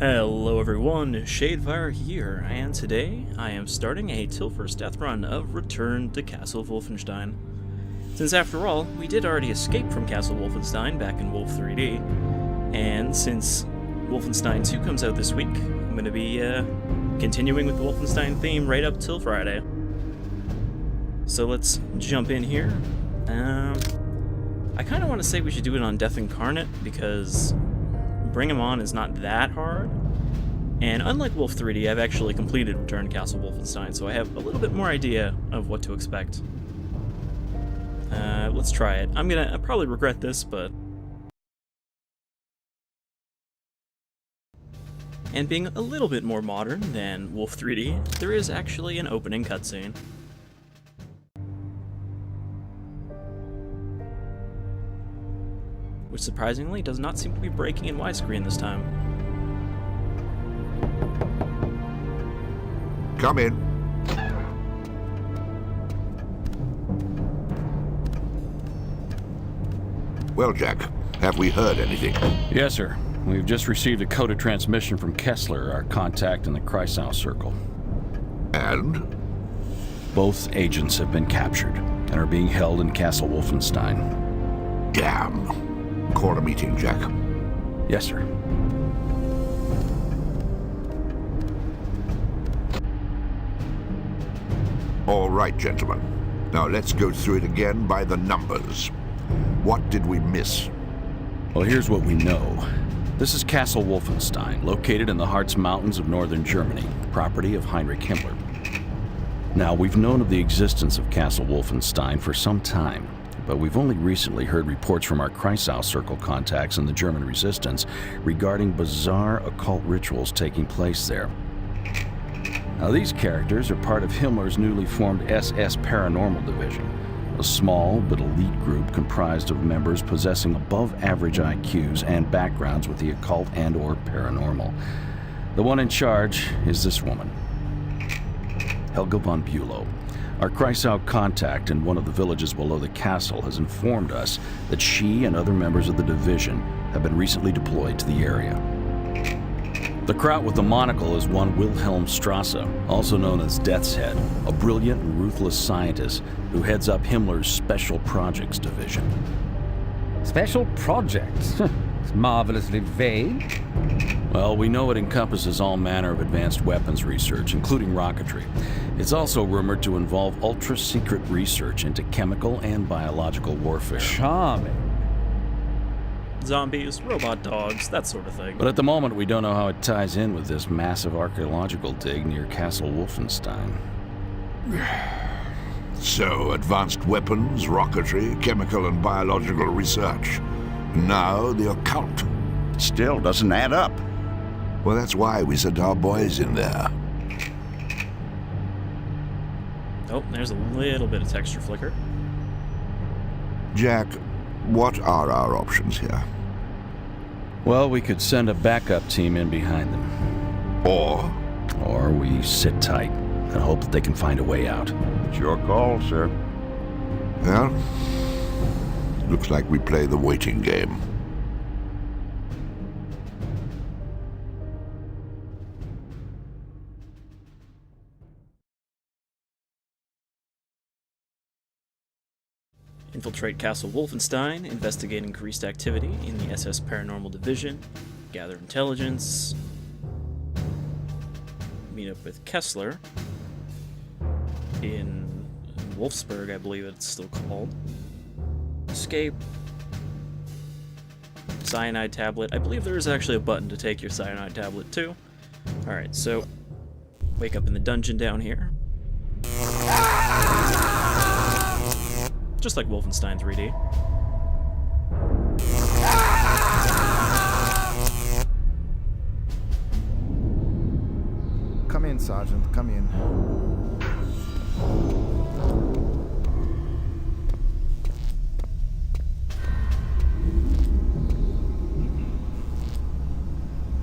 Hello everyone, Shadefire here, and today I am starting a Til First Death run of Return to Castle Wolfenstein. Since after all, we did already escape from Castle Wolfenstein back in Wolf 3D, and since Wolfenstein 2 comes out this week, I'm going to be continuing with the Wolfenstein theme right up till Friday. So let's jump in here. I kind of want to say we should do it on Death Incarnate, because Bring Him On is not that hard, and unlike Wolf 3D, I've actually completed Return to Castle Wolfenstein, so I have a little bit more idea of what to expect. Let's try it. I'll probably regret this, but... And being a little bit more modern than Wolf 3D, there is actually an opening cutscene. Which surprisingly does not seem to be breaking in widescreen this time. Come in. Well, Jack, have we heard anything? Yes, sir. We've just received a coded transmission from Kessler, our contact in the Kreisau Circle. And? Both agents have been captured and are being held in Castle Wolfenstein. Damn. Call a meeting, Jack. Yes, sir. All right, gentlemen. Now let's go through it again by the numbers. What did we miss? Well, here's what we know. This is Castle Wolfenstein, located in the Harz Mountains of northern Germany, property of Heinrich Himmler. Now, we've known of the existence of Castle Wolfenstein for some time, but we've only recently heard reports from our Kreisau Circle contacts in the German resistance regarding bizarre occult rituals taking place there. Now, these characters are part of Himmler's newly formed SS Paranormal Division, a small but elite group comprised of members possessing above-average IQs and backgrounds with the occult and/or paranormal. The one in charge is this woman, Helga von Bülow. Our Kreisau contact in one of the villages below the castle has informed us that she and other members of the division have been recently deployed to the area. The kraut with the monocle is one Wilhelm Strasse, also known as Death's Head, a brilliant and ruthless scientist who heads up Himmler's Special Projects Division. Special Projects? It's marvelously vague. Well, we know it encompasses all manner of advanced weapons research, including rocketry. It's also rumored to involve ultra-secret research into chemical and biological warfare. Charming. Zombies, robot dogs, that sort of thing. But at the moment, we don't know how it ties in with this massive archaeological dig near Castle Wolfenstein. So, advanced weapons, rocketry, chemical and biological research. Now, the occult. Still doesn't add up. Well, that's why we sent our boys in there. Oh, there's a little bit of texture flicker. Jack, what are our options here? Well, we could send a backup team in behind them. Or we sit tight and hope that they can find a way out. It's your call, sir. Well, looks like we play the waiting game. Infiltrate Castle Wolfenstein, investigate increased activity in the SS Paranormal Division, gather intelligence, meet up with Kessler in Wolfsburg, I believe it's still called, escape, cyanide tablet. I believe there is actually a button to take your cyanide tablet too. Alright, so wake up in the dungeon down here. Just like Wolfenstein 3D. Come in, Sergeant, come in.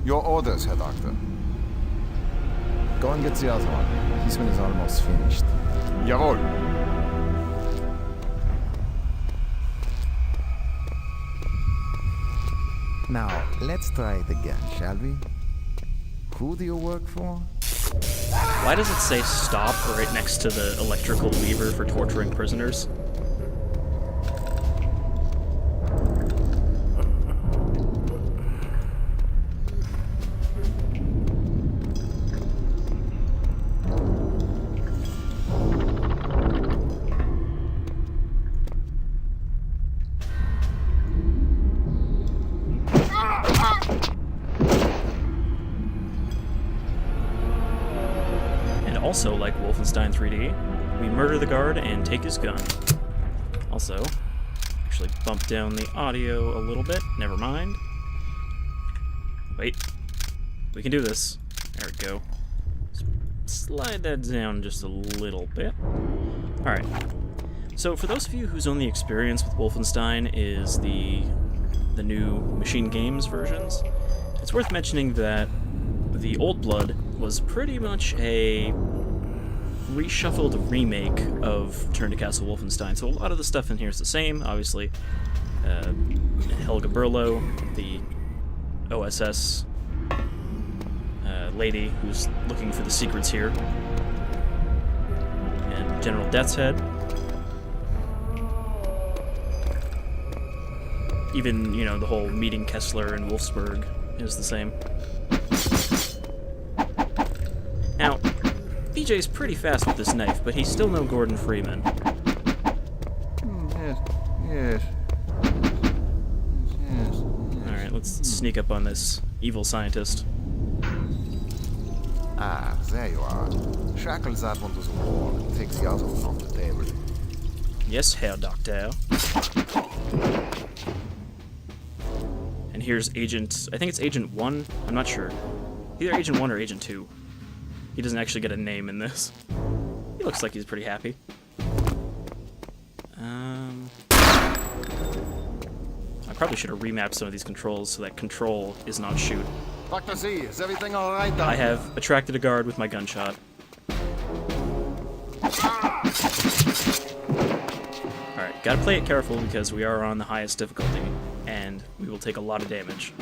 Your orders, Herr Doctor. Go and get the other one. This one is almost finished. Jawohl. Now, let's try it again, shall we? Who do you work for? Why does it say stop right next to the electrical lever for torturing prisoners? Also, like Wolfenstein 3D, we murder the guard and take his gun. Also, actually bump down the audio a little bit. Never mind. Wait. We can do this. There we go. Slide that down just a little bit. Alright. So, for those of you whose only experience with Wolfenstein is the new Machine Games versions, it's worth mentioning that the Old Blood was pretty much a reshuffled remake of Return to Castle Wolfenstein. So a lot of the stuff in here is the same. Obviously, Helga Berlo, the OSS lady who's looking for the secrets here, and General Death's Head. Even, you know, the whole meeting Kessler and Wolfsburg is the same. Now, BJ's pretty fast with this knife, but he's still no Gordon Freeman. Yes. Alright, let's sneak up on this evil scientist. Ah, there you are. Shackle that one to the wall and take the other one off the table. Yes, Herr Doctor. And here's Agent... I think it's Agent 1? I'm not sure. Either Agent 1 or Agent 2. He doesn't actually get a name in this. He looks like he's pretty happy. I probably should have remapped some of these controls so that control is not shoot. Dr. Z, is everything alright down I here? have attracted a guard with my gunshot. Alright, gotta play it careful because we are on the highest difficulty, and we will take a lot of damage.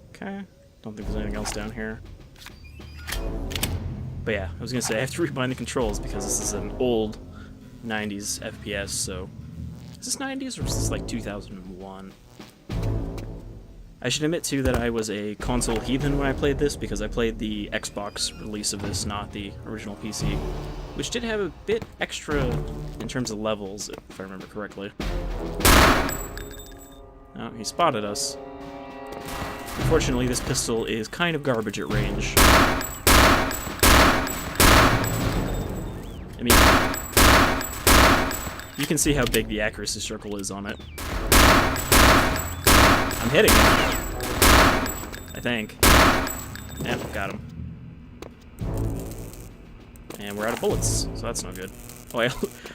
Okay, don't think there's anything else down here. But yeah, I was gonna say, I have to rebind the controls because this is an old 90s FPS, so... Is this 90s or is this like 2001? I should admit, too, that I was a console heathen when I played this, because I played the Xbox release of this, not the original PC, which did have a bit extra in terms of levels, if I remember correctly. Oh, he spotted us. Unfortunately, this pistol is kind of garbage at range. I mean, you can see how big the accuracy circle is on it. I'm hitting him, I think. Yep, got him. And we're out of bullets, so that's no good. Oh,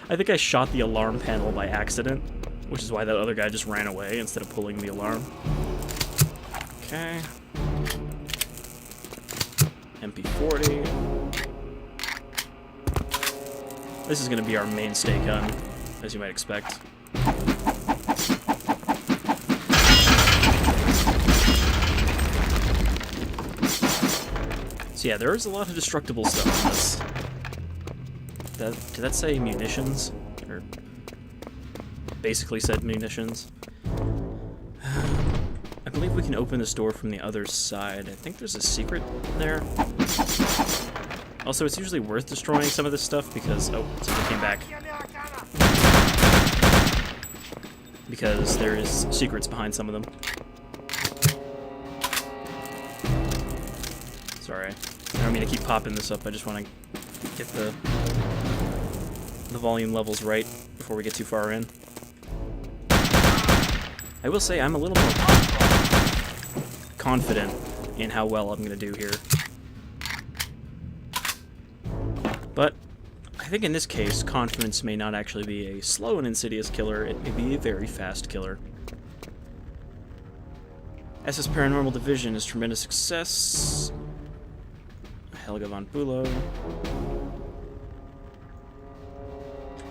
I think I shot the alarm panel by accident, which is why that other guy just ran away instead of pulling the alarm. Okay. MP40. This is going to be our mainstay gun, as you might expect. So yeah, there is a lot of destructible stuff in this. Did that say munitions? Or basically said munitions? I believe we can open this door from the other side. I think there's a secret there. Also, it's usually worth destroying some of this stuff because... Oh, somebody came back. Because there is secrets behind some of them. Sorry. I don't mean to keep popping this up, I just want to get the volume levels right before we get too far in. I will say I'm a little more confident in how well I'm going to do here. But I think in this case, confidence may not actually be a slow and insidious killer, it may be a very fast killer. SS Paranormal Division is tremendous success. Helga von Bülow.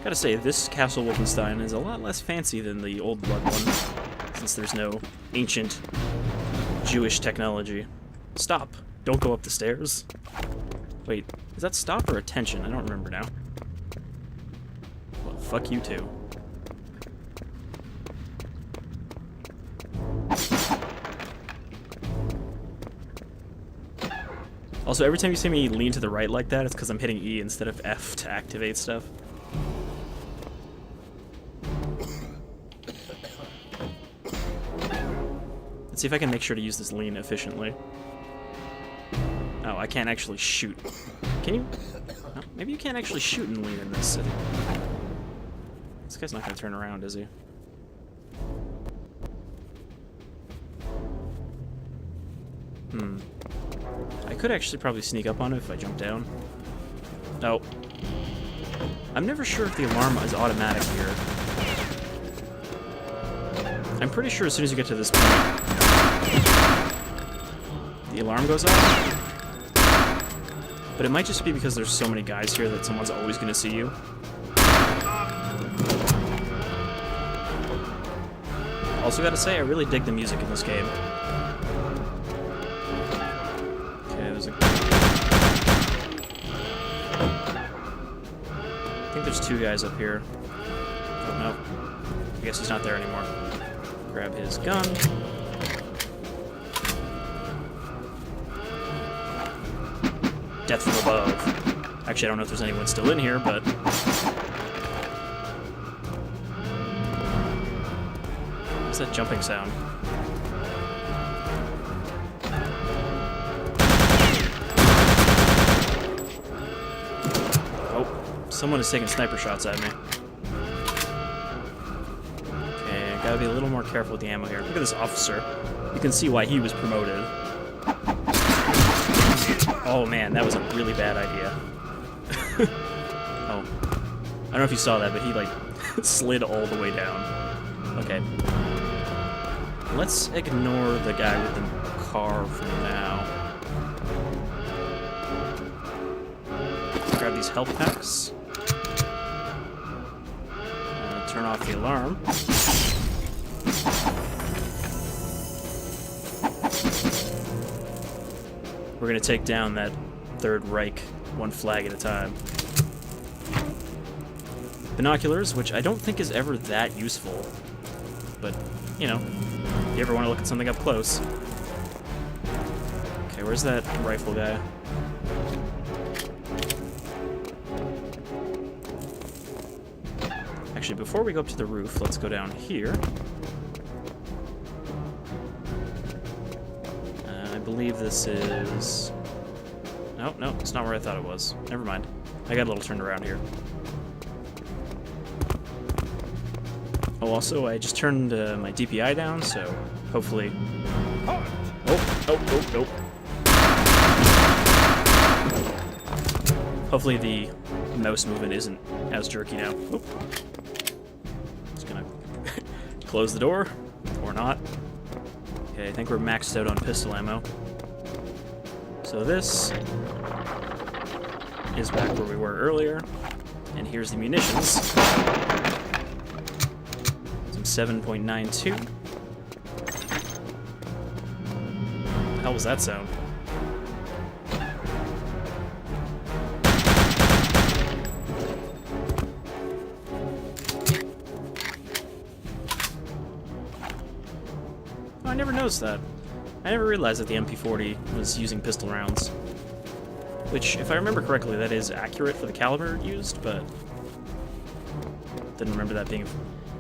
Gotta say, this Castle Wolfenstein is a lot less fancy than the Old Blood one, since there's no ancient Jewish technology. Stop. Don't go up the stairs. Wait, is that stop or attention? I don't remember now. Well, fuck you too. Also, every time you see me lean to the right like that, it's because I'm hitting E instead of F to activate stuff. Let's see if I can make sure to use this lean efficiently. Oh, I can't actually shoot. Can you? No, maybe you can't actually shoot and lean in this. This guy's not going to turn around, is he? I could actually probably sneak up on him if I jump down. No. I'm never sure if the alarm is automatic here. I'm pretty sure as soon as you get to this point, the alarm goes off. But it might just be because there's so many guys here that someone's always going to see you. Also gotta say, I really dig the music in this game. Okay, there's a... I think there's two guys up here. Oh, no. I guess he's not there anymore. Grab his gun. Death from above. Actually, I don't know if there's anyone still in here, but... What's that jumping sound? Oh, someone is taking sniper shots at me. Okay, I gotta be a little more careful with the ammo here. Look at this officer. You can see why he was promoted. Oh man, that was a really bad idea. Oh. I don't know if you saw that, but he like slid all the way down. Okay. Let's ignore the guy with the car for now. Grab these health packs. Turn off the alarm. We're gonna take down that Third Reich one flag at a time. Binoculars, which I don't think is ever that useful, but, you know, you ever want to look at something up close. Okay, where's that rifle guy? Actually, before we go up to the roof, let's go down here. I believe this is... No, no, it's not where I thought it was. Never mind. I got a little turned around here. Oh, also, I just turned my DPI down, so hopefully... Oh. Hopefully the mouse movement isn't as jerky now. Oh. Just gonna close the door, or not. Okay, I think we're maxed out on pistol ammo. So this is back where we were earlier, and here's the munitions. 7.92. What the hell was that sound? Oh, I never noticed that. I never realized that the MP40 was using pistol rounds. Which, if I remember correctly, that is accurate for the caliber used, but... Didn't remember that being...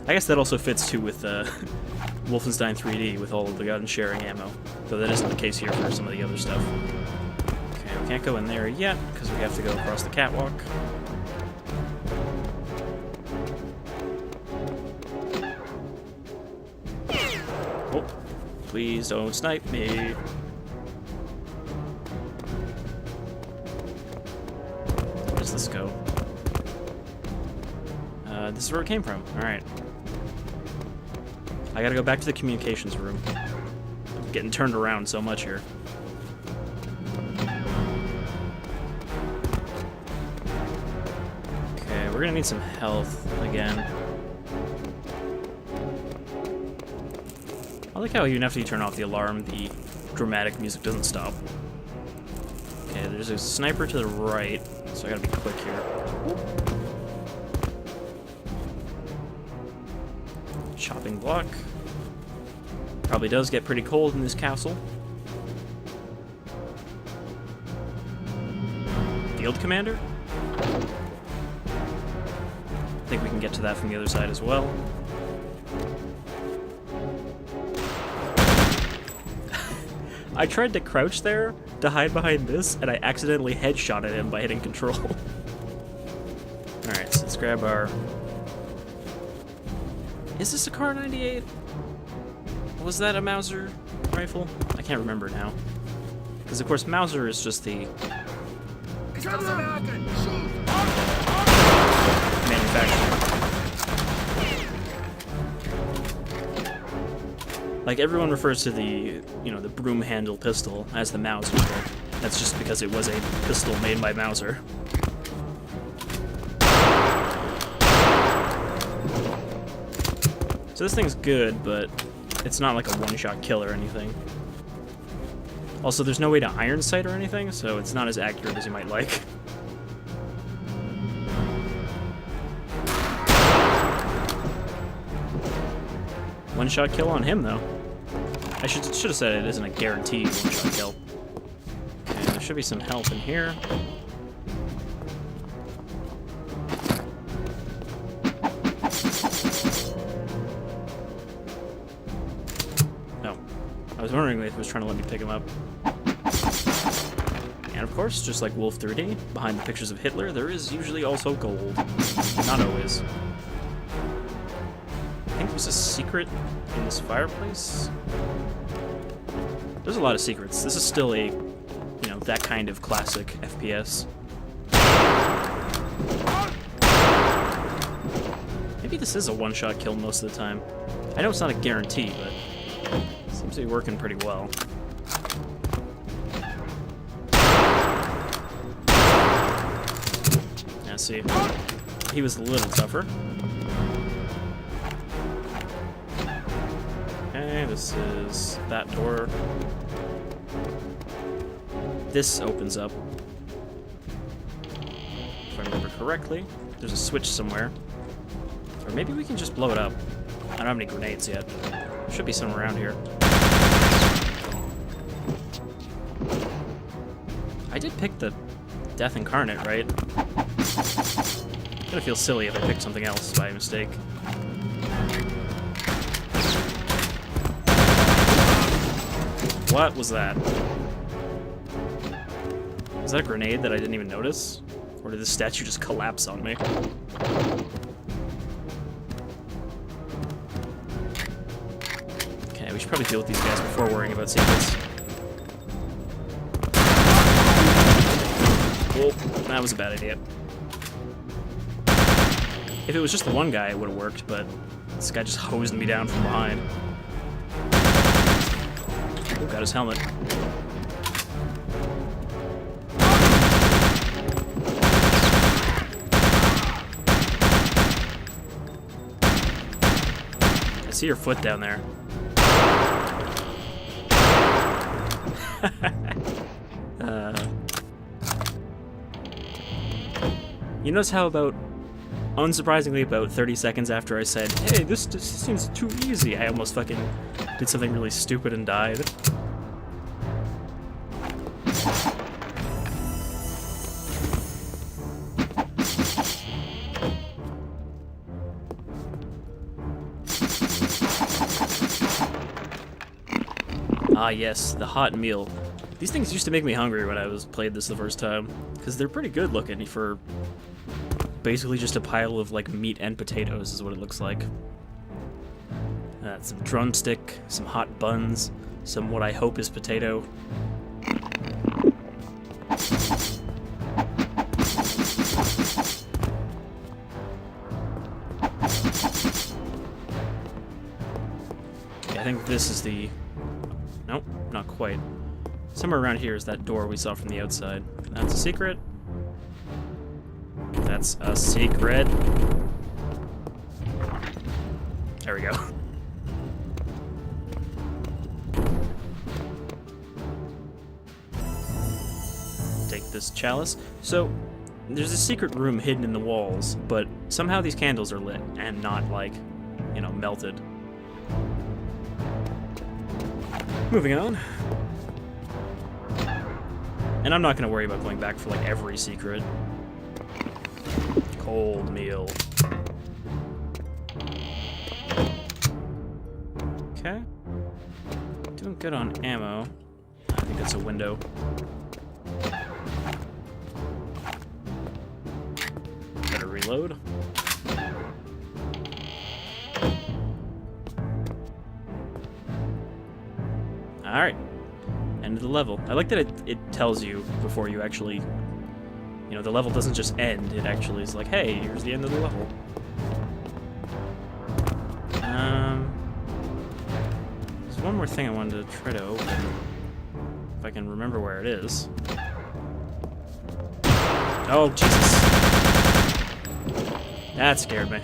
I guess that also fits too with Wolfenstein 3D with all of the gun sharing ammo, though that isn't the case here for some of the other stuff. Okay, we can't go in there yet because we have to go across the catwalk. Oh, please don't snipe me. Where does this go? This is where it came from. Alright. I gotta go back to the communications room. I'm getting turned around so much here. Okay, we're gonna need some health again. I like how even after you turn off the alarm, the dramatic music doesn't stop. Okay, there's a sniper to the right, so I gotta be quick here. Chopping block. Probably does get pretty cold in this castle. Field commander? I think we can get to that from the other side as well. I tried to crouch there to hide behind this, and I accidentally headshotted him by hitting control. Alright, so let's grab our... Is this a Kar 98? Was that a Mauser rifle? I can't remember now. Because of course Mauser is just the... manufacturer. Like, everyone refers to the, you know, the broom handle pistol as the Mauser, but that's just because it was a pistol made by Mauser. So this thing's good, but it's not like a one-shot kill or anything. Also, there's no way to iron sight or anything, so it's not as accurate as you might like. One-shot kill on him, though. I should have said it isn't a guaranteed one-shot kill. Okay, there should be some health in here. No. I was wondering if it was trying to let me pick him up. And of course, just like Wolf 3D, behind the pictures of Hitler, there is usually also gold. Not always. I think there's a secret in this fireplace. There's a lot of secrets. This is still a, you know, that kind of classic FPS. Maybe this is a one-shot kill most of the time. I know it's not a guarantee, but it seems to be working pretty well. Yeah, see, he was a little tougher. Okay, this is that door. This opens up. If I remember correctly, there's a switch somewhere. Or maybe we can just blow it up. I don't have any grenades yet. Should be somewhere around here. I did pick the Death Incarnate, right? I'm gonna feel silly if I picked something else by mistake. What was that? Was that a grenade that I didn't even notice? Or did the statue just collapse on me? Okay, we should probably deal with these guys before worrying about secrets. Well, that was a bad idea. If it was just the one guy, it would have worked, but this guy just hosed me down from behind. Oh, got his helmet. I see your foot down there. You notice how unsurprisingly, about 30 seconds after I said, hey, this seems too easy, I almost fucking did something really stupid and died. Ah yes, the hot meal. These things used to make me hungry when I played this the first time, because they're pretty good looking for basically just a pile of like meat and potatoes is what it looks like. Some drumstick, some hot buns, some what I hope is potato. Okay, I think this is the... Nope, not quite. Somewhere around here is that door we saw from the outside. That's a secret. That's a secret. There we go. this chalice. So, there's a secret room hidden in the walls, but somehow these candles are lit and not, like, you know, melted. Moving on. And I'm not going to worry about going back for, like, every secret. Cold meal. Okay. Doing good on ammo. I think that's a window. Better reload. Alright. End of the level. I like that it tells you before you actually... You know, the level doesn't just end, it actually is like, hey, here's the end of the level. There's one more thing I wanted to try to open. If I can remember where it is. Oh, Jesus. That scared me.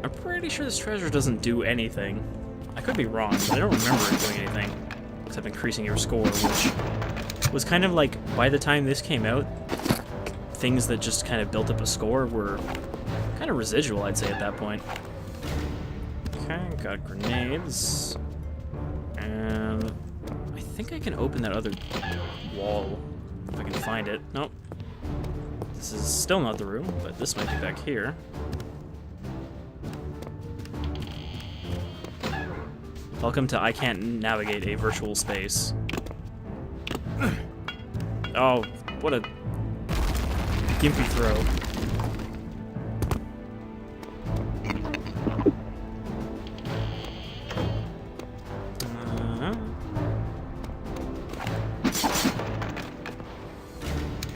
I'm pretty sure this treasure doesn't do anything. I could be wrong, but I don't remember it doing anything. Except increasing your score, which was kind of like, by the time this came out, things that just kind of built up a score were kind of residual, I'd say, at that point. Okay, got grenades. And I think I can open that other wall if I can find it. Nope. This is still not the room, but this might be back here. Welcome to I can't navigate a virtual space. Oh, what a gimpy throw.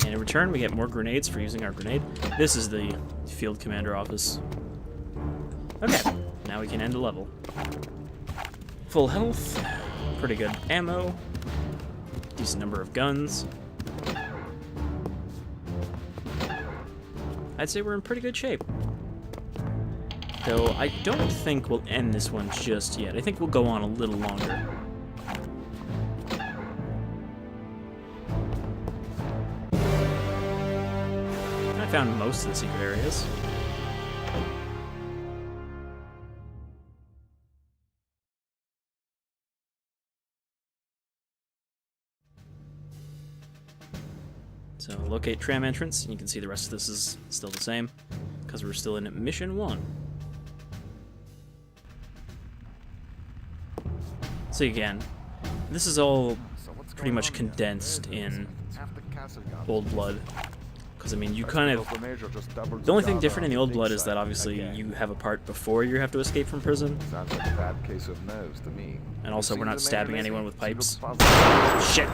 And in return, we get more grenades for using our grenade. This is the field commander office. Okay, now we can end a level. Full health, pretty good ammo, decent number of guns. I'd say we're in pretty good shape. Though I don't think we'll end this one just yet. I think we'll go on a little longer. I found most of the secret areas. So locate tram entrance, and you can see the rest of this is still the same, because we're still in mission 1. So again, this is all pretty much condensed in Old Blood, because I mean you kind of... The only thing different in the Old Blood is that obviously you have a part before you have to escape from prison. Sounds like a bad case of nerves to me. And also we're not stabbing anyone with pipes. Shit!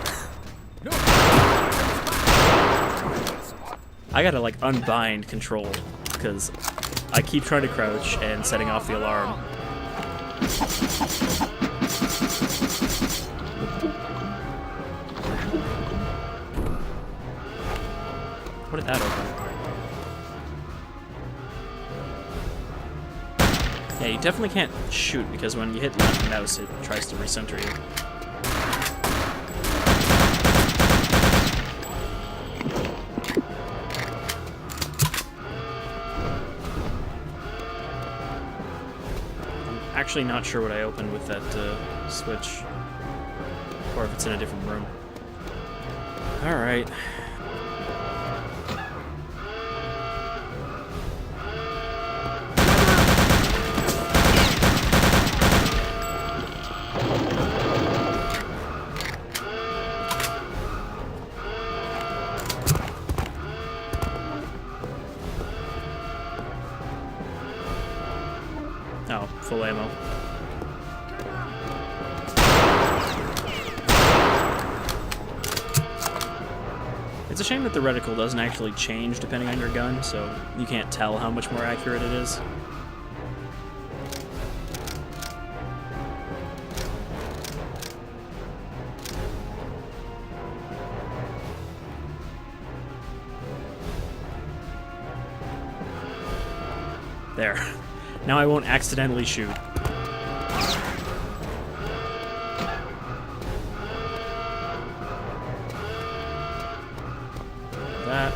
I gotta, like, unbind control, because I keep trying to crouch and setting off the alarm. What did that open? Yeah, you definitely can't shoot, because when you hit left mouse, it tries to recenter you. Actually not sure what I opened with that switch, or if it's in a different room. Alright. Oh, full ammo. It's a shame that the reticle doesn't actually change depending on your gun, so you can't tell how much more accurate it is. There. Now I won't accidentally shoot. That.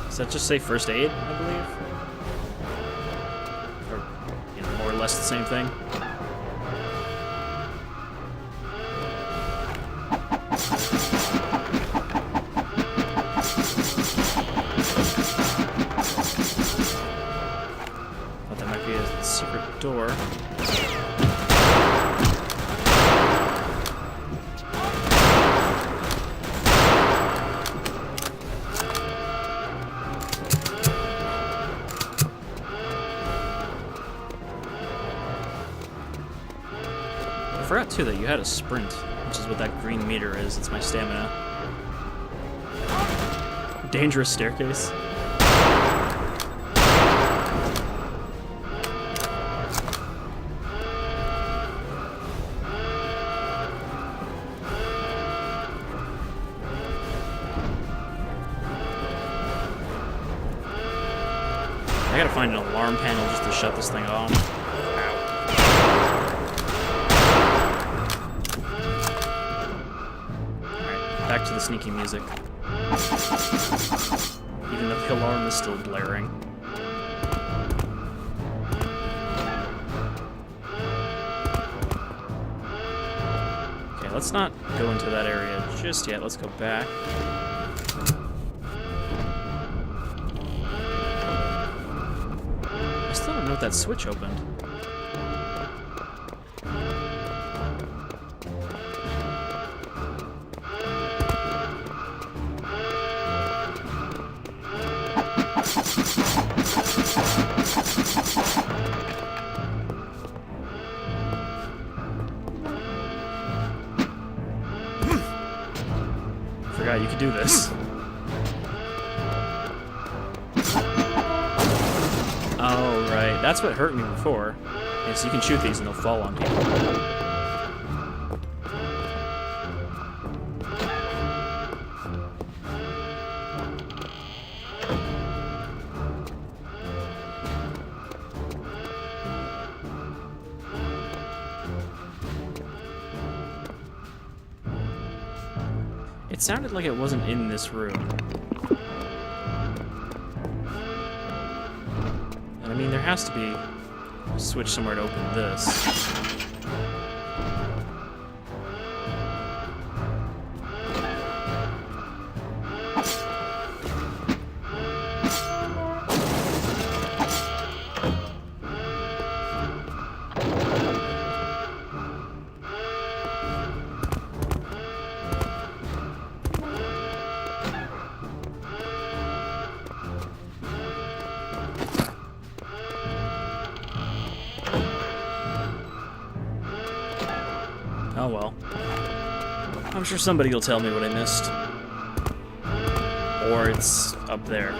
Does that just say first aid, I believe? Or, you know, more or less the same thing? Thought that might be a secret door. I forgot too that you had a sprint, which is what that green meter is. It's my stamina. Dangerous staircase. I gotta find an alarm panel just to shut this thing off. Alright, back to the sneaky music. Even though the alarm is still blaring. Okay, let's not go into that area just yet. Let's go back. I still don't know if that switch opened. Forgot you could do this. Oh, right. That's what hurt me before. Is you can shoot these and they'll fall on people. It sounded like it wasn't in this room. And I mean, there has to be a switch somewhere to open this. Oh well. I'm sure somebody will tell me what I missed. Or it's up there.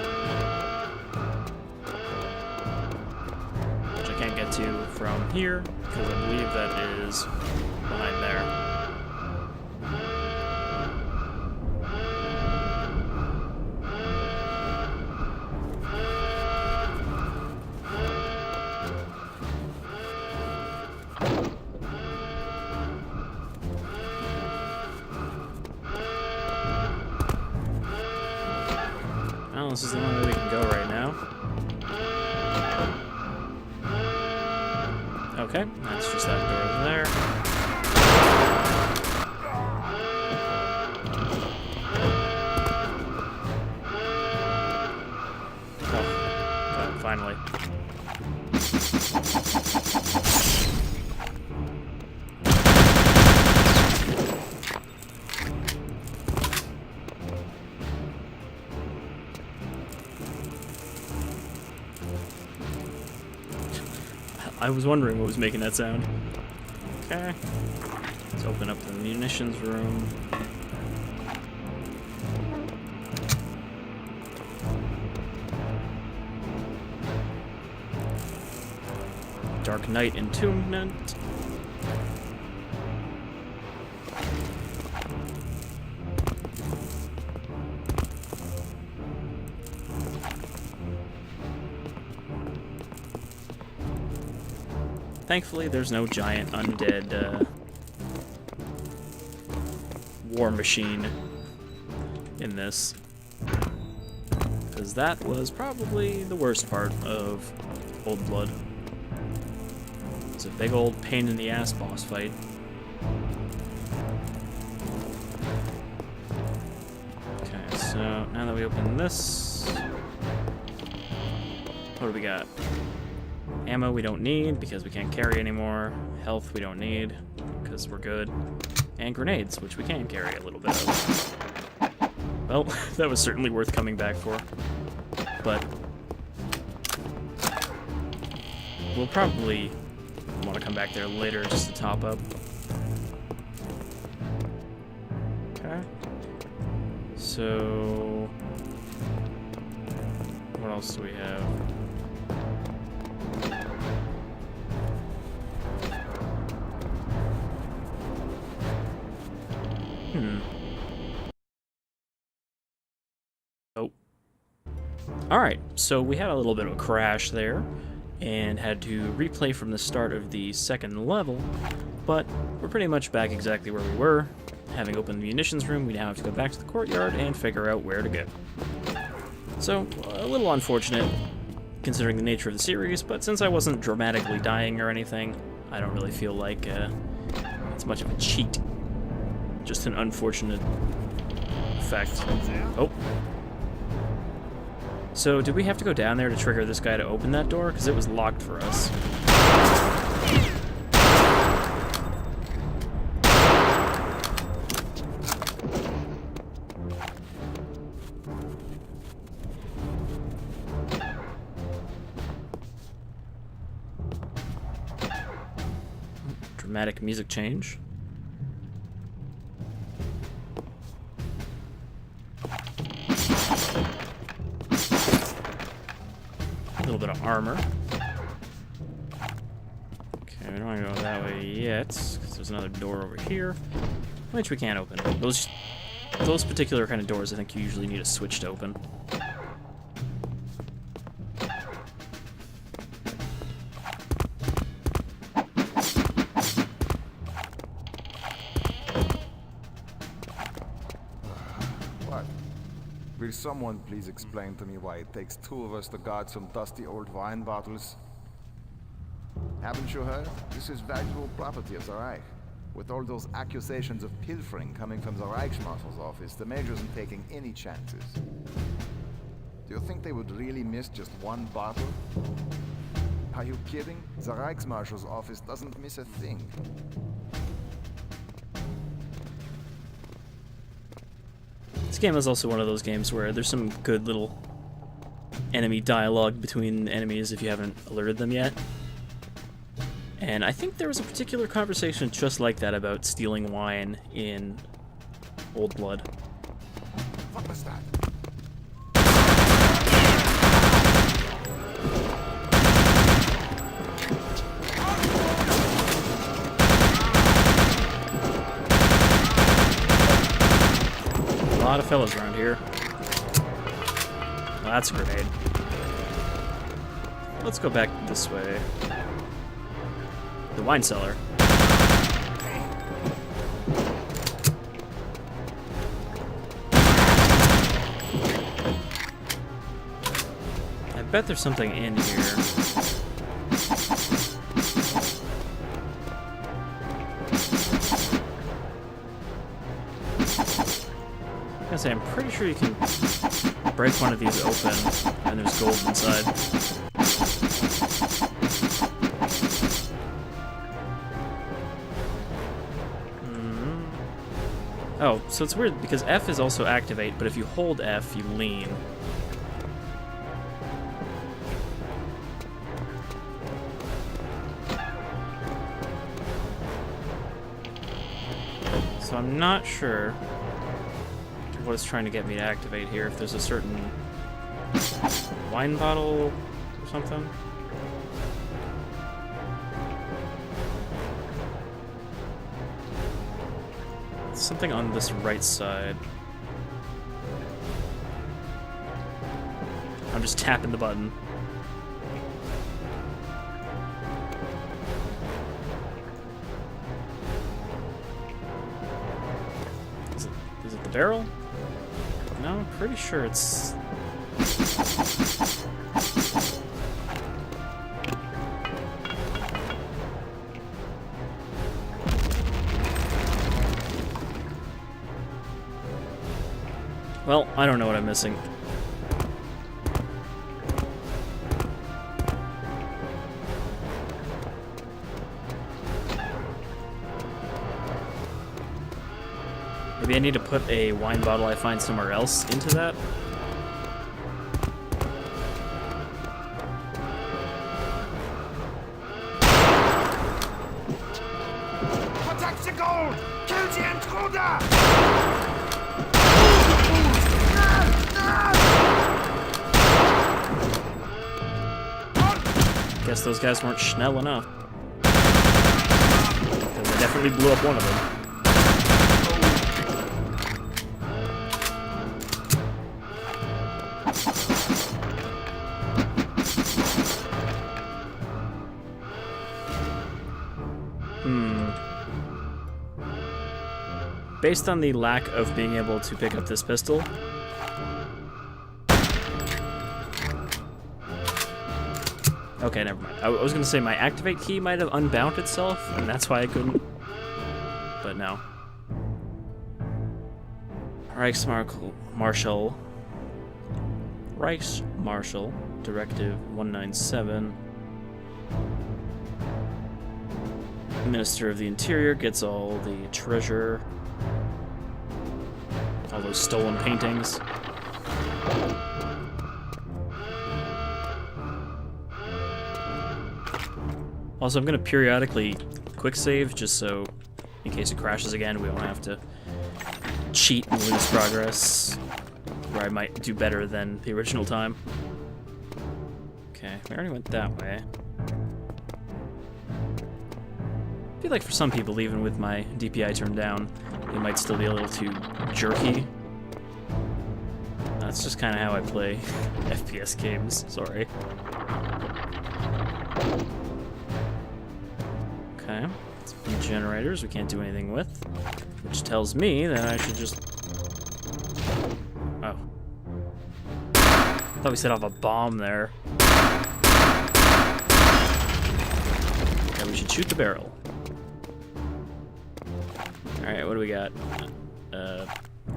Which I can't get to from here, because I believe that is behind there. Well, this is the only way we can go right now. Okay, that's just that door there. Oh, God, finally. I was wondering what was making that sound. Okay. Let's open up the munitions room. Dark Knight Entombment. Thankfully, there's no giant undead war machine in this. Because that was probably the worst part of Old Blood. It's a big old pain in the ass boss fight. Okay, so now that we open this, what do we got? Ammo we don't need because we can't carry anymore. Health we don't need because we're good. And grenades, which we can carry a little bit of. Well, that was certainly worth coming back for. But we'll probably want to come back there later just to top up. Okay. So what else do we have? Oh. Alright, so we had a little bit of a crash there, and had to replay from the start of the second level, but we're pretty much back exactly where we were. Having opened the munitions room, we now have to go back to the courtyard and figure out where to go. So, a little unfortunate, considering the nature of the series, but since I wasn't dramatically dying or anything, I don't really feel like it's much of a cheat. Just an unfortunate effect. Oh. So, did we have to go down there to trigger this guy to open that door? Because it was locked for us. Dramatic music change. A little bit of armor. Okay, we don't want to go that way yet, because there's another door over here, which we can't open. Those particular kind of doors, I think you usually need a switch to open. Will someone please explain to me why it takes two of us to guard some dusty old wine bottles? Haven't you heard? This is valuable property of the Reich. With all those accusations of pilfering coming from the Reichsmarshal's office, the Major isn't taking any chances. Do you think they would really miss just one bottle? Are you kidding? The Reichsmarshal's office doesn't miss a thing. This game is also one of those games where there's some good little enemy dialogue between enemies if you haven't alerted them yet. And I think there was a particular conversation just like that about stealing wine in Old Blood. What was that? A lot of fellas around here. Well, that's a grenade. Let's go back this way. The wine cellar. I bet there's something in here. I'm pretty sure you can break one of these open and there's gold inside. Oh, so it's weird because F is also activate, but if you hold F, you lean. So I'm not sure what it's trying to get me to activate here, if there's a certain wine bottle or something. Something on this right side. I'm just tapping the button. barrel? No, I'm pretty sure it's... Well, I don't know what I'm missing. Maybe I need to put a wine bottle I find somewhere else into that? Protect the gold! Kill the intruder! Guess those guys weren't schnell enough. Because I definitely blew up one of them. Based on the lack of being able to pick up this pistol, okay, never mind. I was gonna say my activate key might have unbound itself, and that's why I couldn't. But no. Reichsmarshal, Directive 197. Minister of the Interior gets all the treasure. All those stolen paintings. Also, I'm going to periodically quick save just so in case it crashes again we don't have to cheat and lose progress where I might do better than the original time. Okay, we already went that way. I feel like for some people, even with my DPI turned down, it might still be a little too jerky. That's just kind of how I play FPS games, sorry. Okay, speed generators we can't do anything with, which tells me that I should just... Oh. Thought we set off a bomb there. Okay, we should shoot the barrel. Alright, what do we got?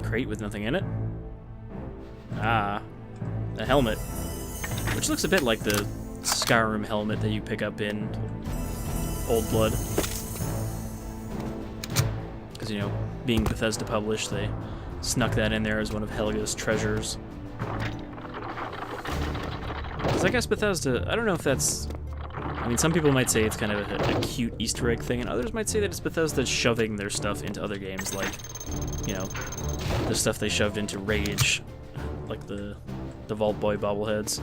Crate with nothing in it. Ah, a helmet. Which looks a bit like the Skyrim helmet that you pick up in Old Blood. Because, you know, being Bethesda published, they snuck that in there as one of Helga's treasures. Because I guess Bethesda, I don't know if that's... I mean, some people might say it's kind of a cute Easter egg thing, and others might say that it's Bethesda shoving their stuff into other games, like, you know, the stuff they shoved into Rage, like the Vault Boy bobbleheads.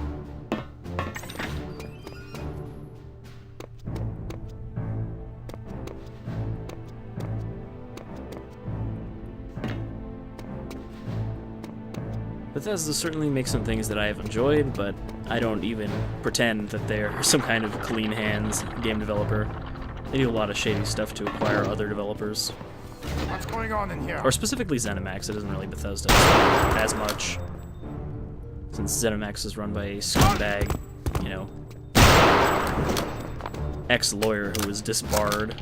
Bethesda certainly makes some things that I have enjoyed, but I don't even pretend that they're some kind of clean hands game developer. They do a lot of shady stuff to acquire other developers. What's going on in here? Or specifically ZeniMax, it isn't really Bethesda as much. Since ZeniMax is run by a scumbag, you know, ex-lawyer who was disbarred.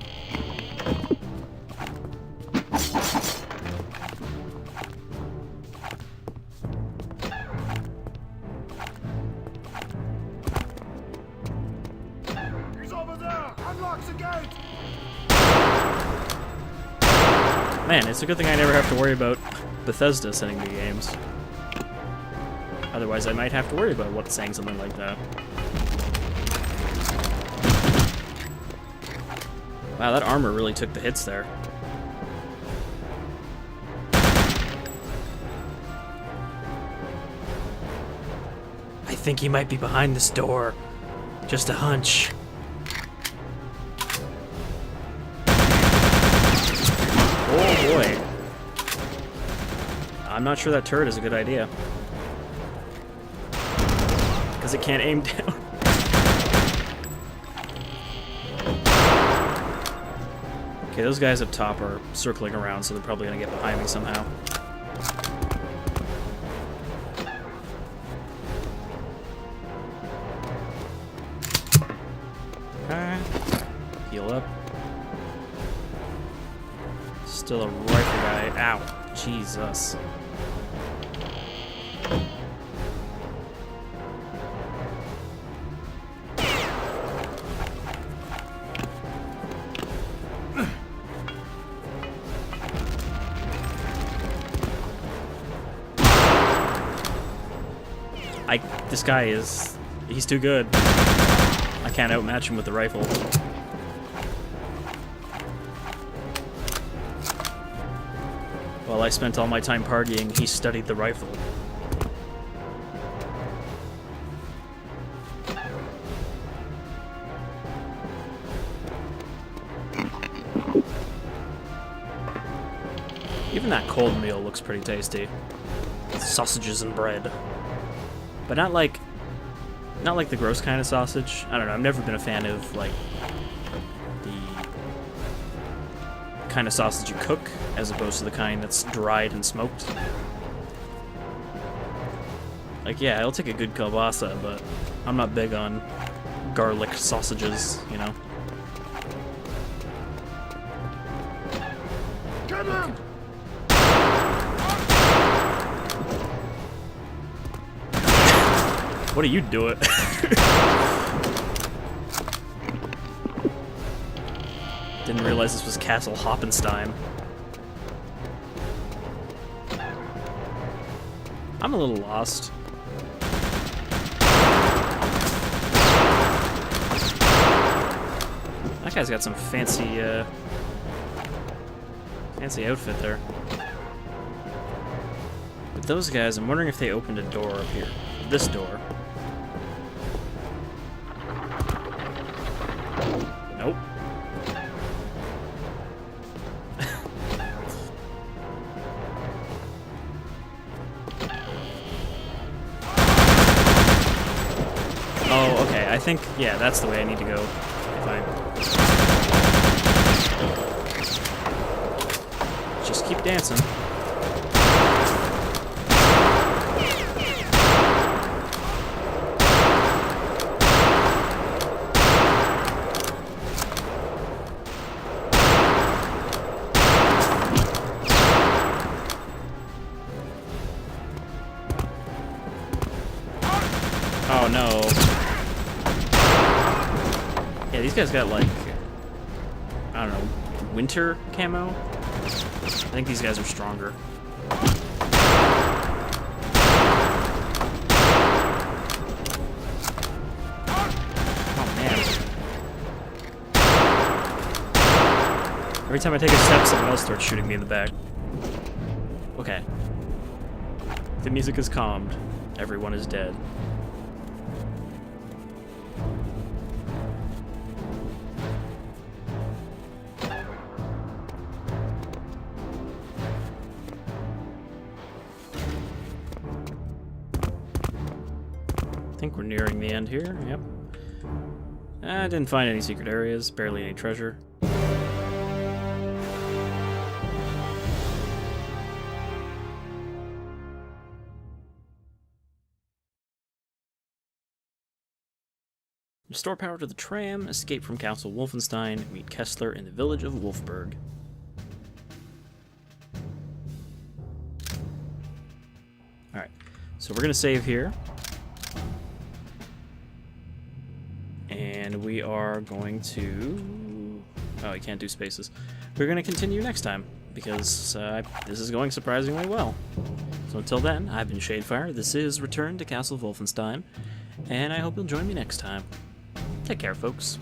Man, it's a good thing I never have to worry about Bethesda sending me games. Otherwise, I might have to worry about what's saying something like that. Wow, that armor really took the hits there. I think he might be behind this door. Just a hunch. Oh boy. I'm not sure that turret is a good idea. Because it can't aim down. Okay, those guys up top are circling around, so they're probably going to get behind me somehow. Still a rifle guy. Ow. Jesus. This guy is... he's too good. I can't outmatch him with the rifle. While I spent all my time partying, he studied the rifle. Even that cold meal looks pretty tasty. Sausages and bread. But not like the gross kind of sausage. I don't know, I've never been a fan of, like, the kind of sausage you cook, as opposed to the kind that's dried and smoked. Like, yeah, I'll take a good kielbasa, but I'm not big on garlic sausages, you know? Get him! What are you doing? Didn't realize this was Castle Wolfenstein. I'm a little lost. That guy's got some fancy, fancy outfit there. But those guys, I'm wondering if they opened a door up here. This door. Nope. Oh, okay. I think, yeah, that's the way I need to go. If I just keep dancing. Oh no. Yeah, these guys got like, I don't know, winter camo? I think these guys are stronger. Oh man. Every time I take a step, someone else starts shooting me in the back. Okay. The music is calmed. Everyone is dead. I think we're nearing the end here. Yep. I didn't find any secret areas, barely any treasure. Restore power to the tram, escape from Castle Wolfenstein, meet Kessler in the village of Wolfburg. Alright, so we're going to save here. And we are going to... oh, you can't do spaces. We're going to continue next time, because this is going surprisingly well. So until then, I've been Shadefire, this is Return to Castle Wolfenstein, and I hope you'll join me next time. Take care, folks.